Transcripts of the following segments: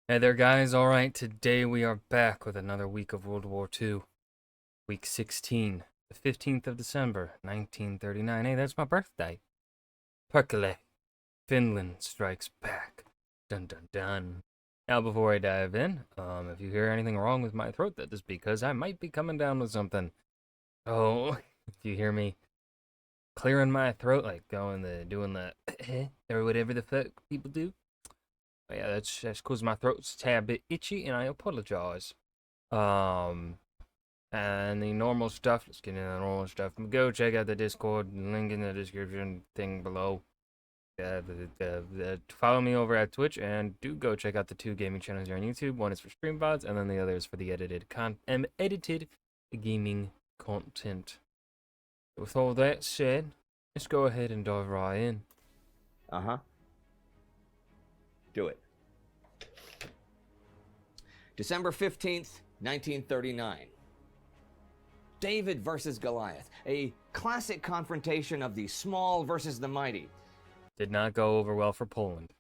Hey there, guys. All right, today we are back with another week of World War II. Week 16, the 15th of December, 1939. Hey, that's my birthday. Perkele, Finland strikes back. Dun dun dun. Now, before I dive in, if you hear anything wrong with my throat, that is because I might be coming down with something. Oh, if you hear me clearing my throat, like doing the or whatever the fuck people do, yeah, that's because my throat's a tad bit itchy, and I apologize. Um, and the normal stuff. Let's get into the normal stuff. Go check out the Discord link in the description thing below. Follow me over at Twitch, and do go check out the two gaming channels here on YouTube. One is for stream VODs, and then the other is for the edited gaming content. With all that said, let's go ahead and dive right in. Uh-huh. Do it. December 15th, 1939. David versus Goliath, a classic confrontation of the small versus the mighty. Did not go over well for Poland.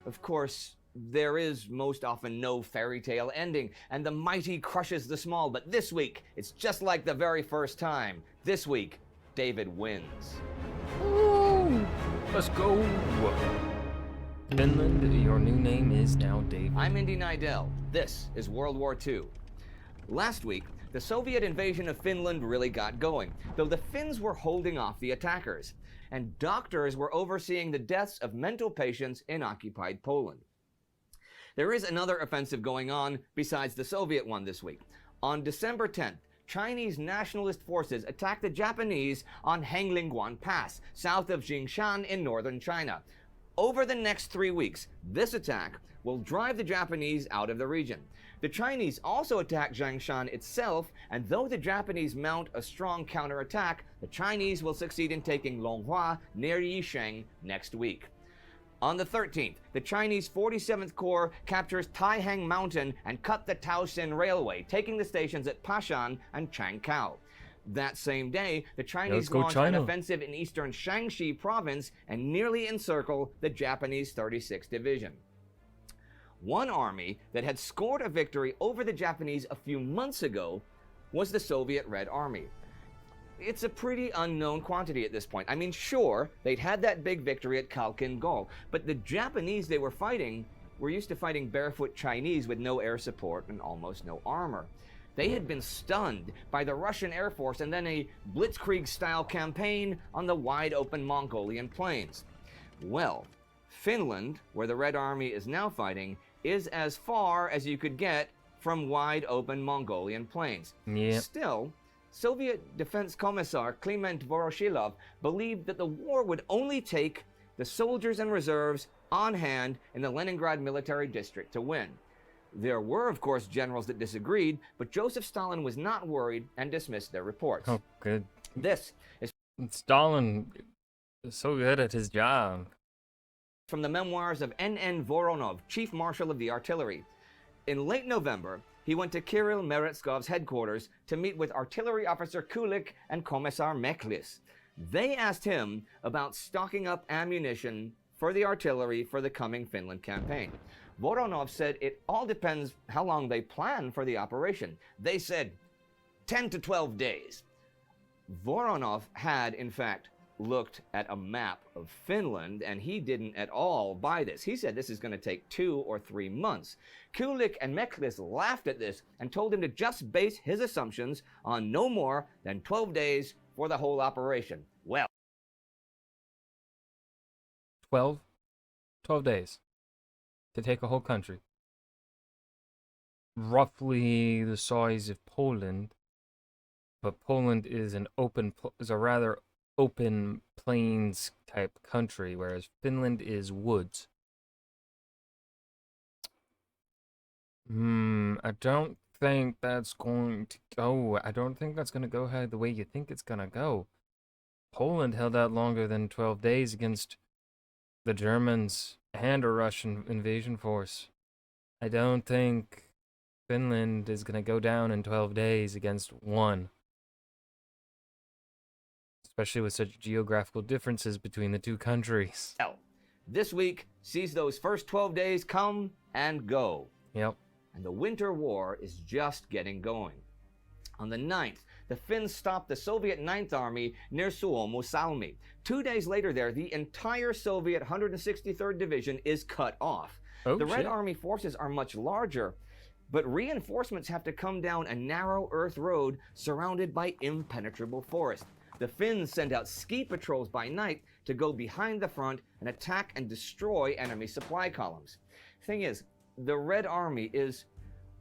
Of course, there is most often no fairy tale ending, and the mighty crushes the small, but this week, it's just like the very first time. This week, David wins. Ooh, let's go. Finland, your new name is now David. I'm Indy Nidell. This is World War II. Last week, the Soviet invasion of Finland really got going, though the Finns were holding off the attackers, and doctors were overseeing the deaths of mental patients in occupied Poland. There is another offensive going on besides the Soviet one this week. On December 10th, Chinese nationalist forces attacked the Japanese on Henglingwan Pass, south of Jingshan in northern China. Over the next 3 weeks, this attack will drive the Japanese out of the region. The Chinese also attack Jingshan itself, and though the Japanese mount a strong counterattack, the Chinese will succeed in taking Longhua near Yisheng next week. On the 13th, the Chinese 47th Corps captures Taihang Mountain and cut the Taosin Railway, taking the stations at Pashan and Changkou. That same day, the Chinese launched an offensive in eastern Shaanxi province and nearly encircle the Japanese 36th Division. One army that had scored a victory over the Japanese a few months ago was the Soviet Red Army. It's a pretty unknown quantity at this point. I mean, sure, they'd had that big victory at Khalkhin Gol, but the Japanese they were fighting were used to fighting barefoot Chinese with no air support and almost no armor. They had been stunned by the Russian Air Force and then a blitzkrieg-style campaign on the wide-open Mongolian plains. Well, Finland, where the Red Army is now fighting, is as far as you could get from wide-open Mongolian plains. Yep. Still, Soviet Defense Commissar Kliment Voroshilov believed that the war would only take the soldiers and reserves on hand in the Leningrad military district to win. There were, of course, generals that disagreed, but Joseph Stalin was not worried and dismissed their reports. Oh, good. This is Stalin is so good at his job. from the memoirs of N.N. Voronov, Chief Marshal of the Artillery. In late November, he went to Kirill Meretskov's headquarters to meet with Artillery Officer Kulik and Commissar Meklis. They asked him about stocking up ammunition for the artillery for the coming Finland campaign. Voronov said it all depends how long they plan for the operation. They said 10 to 12 days. Voronov had, in fact, looked at a map of Finland, and he didn't at all buy this. He said this is going to take 2 or 3 months. Kulik and Meklis laughed at this and told him to just base his assumptions on no more than 12 days for the whole operation. Well, 12 days to take a whole country. Roughly the size of Poland, but Poland is a rather open plains type country, whereas Finland is woods. I don't think that's going to go. I don't think that's going to go the way you think it's going to go. Poland held out longer than 12 days against the Germans and a Russian invasion force. I don't think Finland is going to go down in 12 days against one. Especially with such geographical differences between the two countries. this week sees those first 12 days come and go. Yep. And the Winter War is just getting going. On the 9th, the Finns stopped the Soviet Ninth Army near Suomussalmi. 2 days later there, the entire Soviet 163rd Division is cut off. Oh, the Red shit. Army forces are much larger, but reinforcements have to come down a narrow earth road surrounded by impenetrable forest. The Finns send out ski patrols by night to go behind the front and attack and destroy enemy supply columns. Thing is, the Red Army is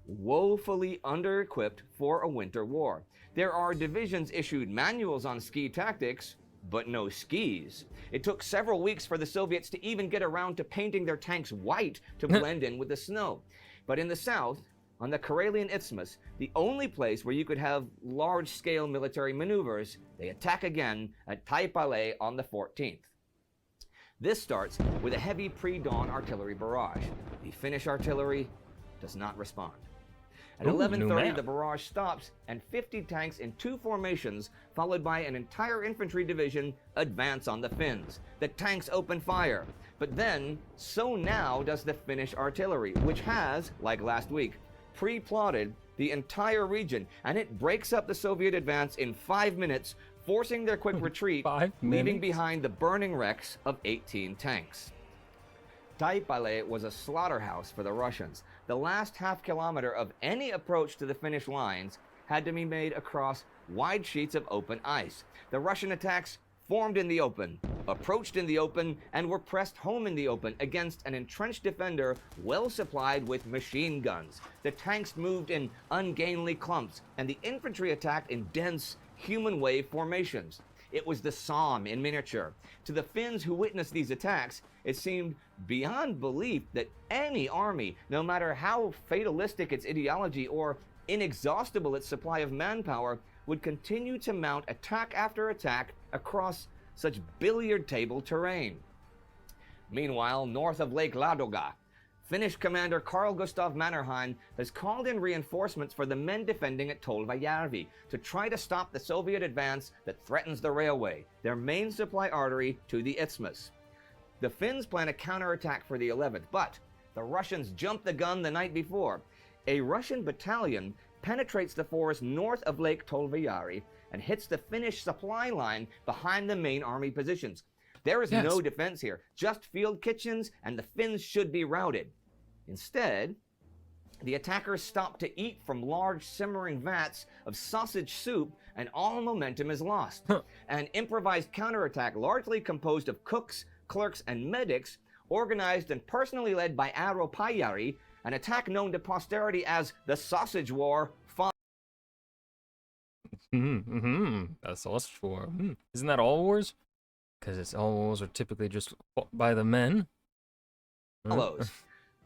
woefully under-equipped for a winter war. There are divisions issued manuals on ski tactics, but no skis. It took several weeks for the Soviets to even get around to painting their tanks white to blend in with the snow. But in the south, on the Karelian Isthmus, the only place where you could have large-scale military maneuvers, they attack again at Taipale on the 14th. This starts with a heavy pre-dawn artillery barrage. The Finnish artillery does not respond. At 11:30, the barrage stops, and 50 tanks in 2 formations, followed by an entire infantry division, advance on the Finns. The tanks open fire. But then, so now does the Finnish artillery, which has, like last week, pre-plotted the entire region, and it breaks up the Soviet advance in 5 minutes, forcing their quick retreat, 5 leaving minutes? behind the burning wrecks of 18 tanks. Taipale was a slaughterhouse for the Russians. The last half kilometer of any approach to the Finnish lines had to be made across wide sheets of open ice. The Russian attacks formed in the open, approached in the open, and were pressed home in the open against an entrenched defender well supplied with machine guns. The tanks moved in ungainly clumps, and the infantry attacked in dense human wave formations. It was the Somme in miniature. To the Finns who witnessed these attacks, it seemed beyond belief that any army, no matter how fatalistic its ideology or inexhaustible its supply of manpower, would continue to mount attack after attack across such billiard table terrain. Meanwhile, north of Lake Ladoga, Finnish commander Carl Gustav Mannerheim has called in reinforcements for the men defending at Tolvajärvi to try to stop the Soviet advance that threatens the railway, their main supply artery to the isthmus. The Finns plan a counterattack for the 11th, but the Russians jumped the gun the night before. A Russian battalion penetrates the forest north of Lake Tolvajärvi and hits the Finnish supply line behind the main army positions. There is no defense here, just field kitchens, and the Finns should be routed. Instead, the attackers stop to eat from large simmering vats of sausage soup, and all momentum is lost. An improvised counterattack largely composed of cooks, clerks, and medics, organized and personally led by Aaro Pajari, an attack known to posterity as the Sausage War, A sausage war. Isn't that all wars? Because all wars are typically just fought by the men. follows.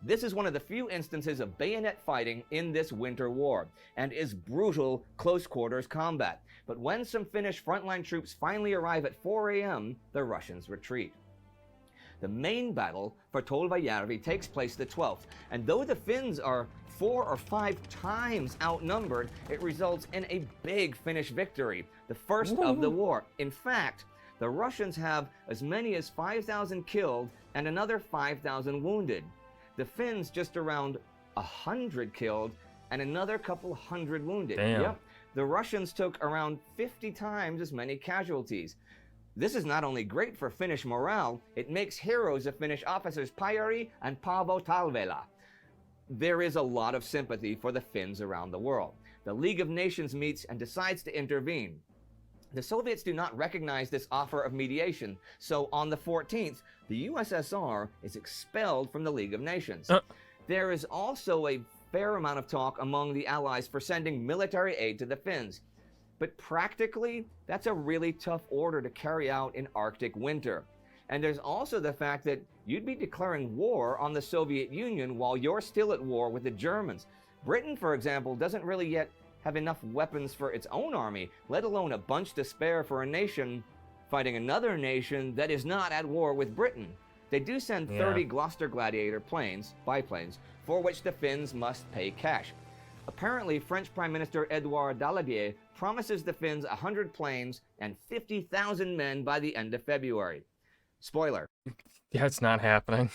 This is one of the few instances of bayonet fighting in this winter war, and is brutal close-quarters combat. But when some Finnish frontline troops finally arrive at 4 a.m., the Russians retreat. The main battle for Tolvajärvi takes place the 12th, and though the Finns are 4 or 5 times outnumbered, it results in a big Finnish victory, the first of the war. In fact, the Russians have as many as 5,000 killed and another 5,000 wounded. The Finns just around 100 killed and another couple hundred wounded. Damn. Yep. The Russians took around 50 times as many casualties. This is not only great for Finnish morale, it makes heroes of Finnish officers Pajari and Paavo Talvela. There is a lot of sympathy for the Finns around the world. The League of Nations meets and decides to intervene. The Soviets do not recognize this offer of mediation, so on the 14th, the USSR is expelled from the League of Nations. There is also a fair amount of talk among the Allies for sending military aid to the Finns. But practically, that's a really tough order to carry out in Arctic winter. And there's also the fact that you'd be declaring war on the Soviet Union while you're still at war with the Germans. Britain, for example, doesn't really yet have enough weapons for its own army, let alone a bunch to spare for a nation fighting another nation that is not at war with Britain. They do send 30 Gloucester Gladiator planes, biplanes, for which the Finns must pay cash. Apparently, French Prime Minister Edouard Daladier promises the Finns 100 planes and 50,000 men by the end of February. Spoiler. Yeah, it's not happening.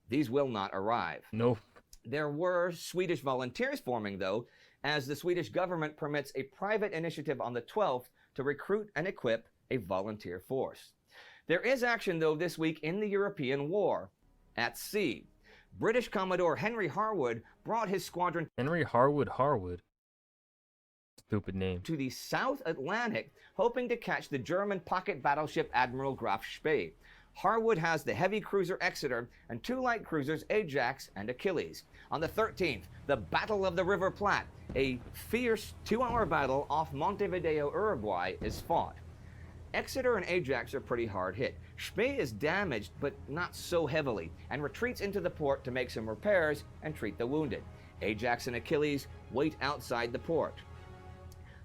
These will not arrive. Nope. There were Swedish volunteers forming, though, as the Swedish government permits a private initiative on the 12th to recruit and equip a volunteer force. There is action, though, this week in the European war. At sea, British Commodore Henry Harwood brought his squadron Henry Harwood. Stupid name. to the South Atlantic, hoping to catch the German pocket battleship Admiral Graf Spee. Harwood has the heavy cruiser Exeter and 2 light cruisers Ajax and Achilles. On the 13th, the Battle of the River Plate, a fierce 2-hour battle off Montevideo, Uruguay, is fought. Exeter and Ajax are pretty hard hit. Spee is damaged, but not so heavily, and retreats into the port to make some repairs and treat the wounded. Ajax and Achilles wait outside the port.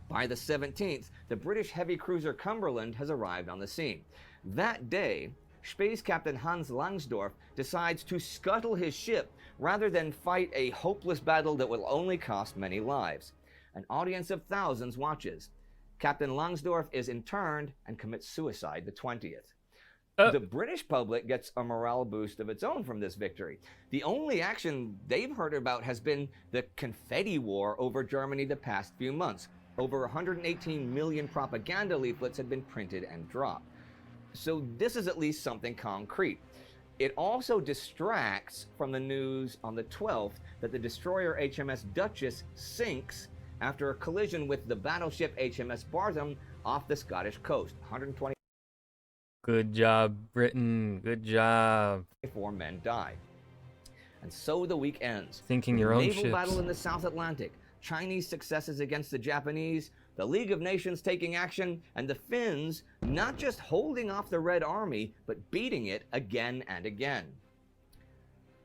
By the 17th, the British heavy cruiser Cumberland has arrived on the scene. That day, Spee's captain Hans Langsdorff decides to scuttle his ship rather than fight a hopeless battle that will only cost many lives. An audience of thousands watches. Captain Langsdorff is interned and commits suicide the 20th. The British public gets a morale boost of its own from this victory. The only action they've heard about has been the confetti war over Germany the past few months. Over 118 million propaganda leaflets had been printed and dropped. So this is at least something concrete. It also distracts from the news on the 12th that the destroyer HMS Duchess sinks after a collision with the battleship HMS Bartham off the Scottish coast. 124 Good job, Britain. Good job. men die. And so the week ends. Thinking your own Naval ships. battle in the South Atlantic, Chinese successes against the Japanese, the League of Nations taking action, and the Finns not just holding off the Red Army, but beating it again and again.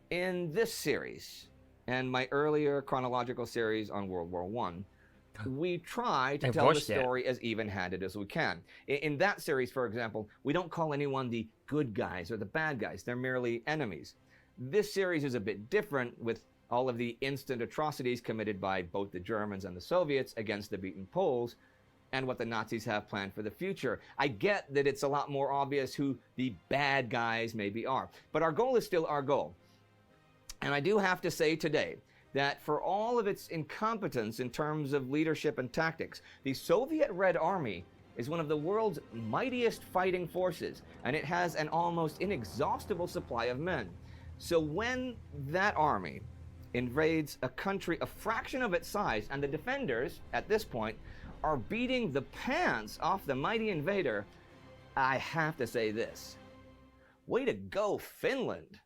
In this series, and my earlier chronological series on World War I, we try to tell the story as even-handed as we can. In that series, for example, we don't call anyone the good guys or the bad guys. They're merely enemies. This series is a bit different, with all of the instant atrocities committed by both the Germans and the Soviets against the beaten Poles, and what the Nazis have planned for the future. I get that it's a lot more obvious who the bad guys maybe are, but our goal is still our goal. And I do have to say today that for all of its incompetence in terms of leadership and tactics, the Soviet Red Army is one of the world's mightiest fighting forces, and it has an almost inexhaustible supply of men. So when that army invades a country a fraction of its size, and the defenders, at this point, are beating the pants off the mighty invader, I have to say this. Way to go, Finland!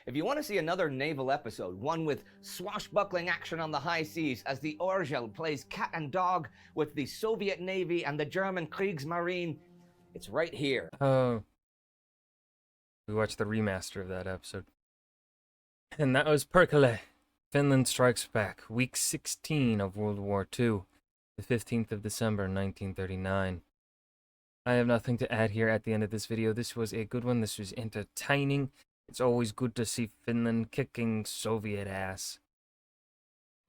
If you want to see another naval episode, one with swashbuckling action on the high seas as the Orgel plays cat and dog with the Soviet Navy and the German Kriegsmarine, it's right here. Oh. We watched the remaster of that episode. And that was Perkele. Finland Strikes Back, week 16 of World War II, the 15th of December, 1939. I have nothing to add here at the end of this video. This was a good one. This was entertaining. It's always good to see Finland kicking Soviet ass.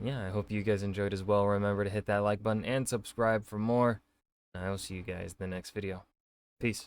Yeah, I hope you guys enjoyed as well. Remember to hit that like button and subscribe for more. I will see you guys in the next video. Peace.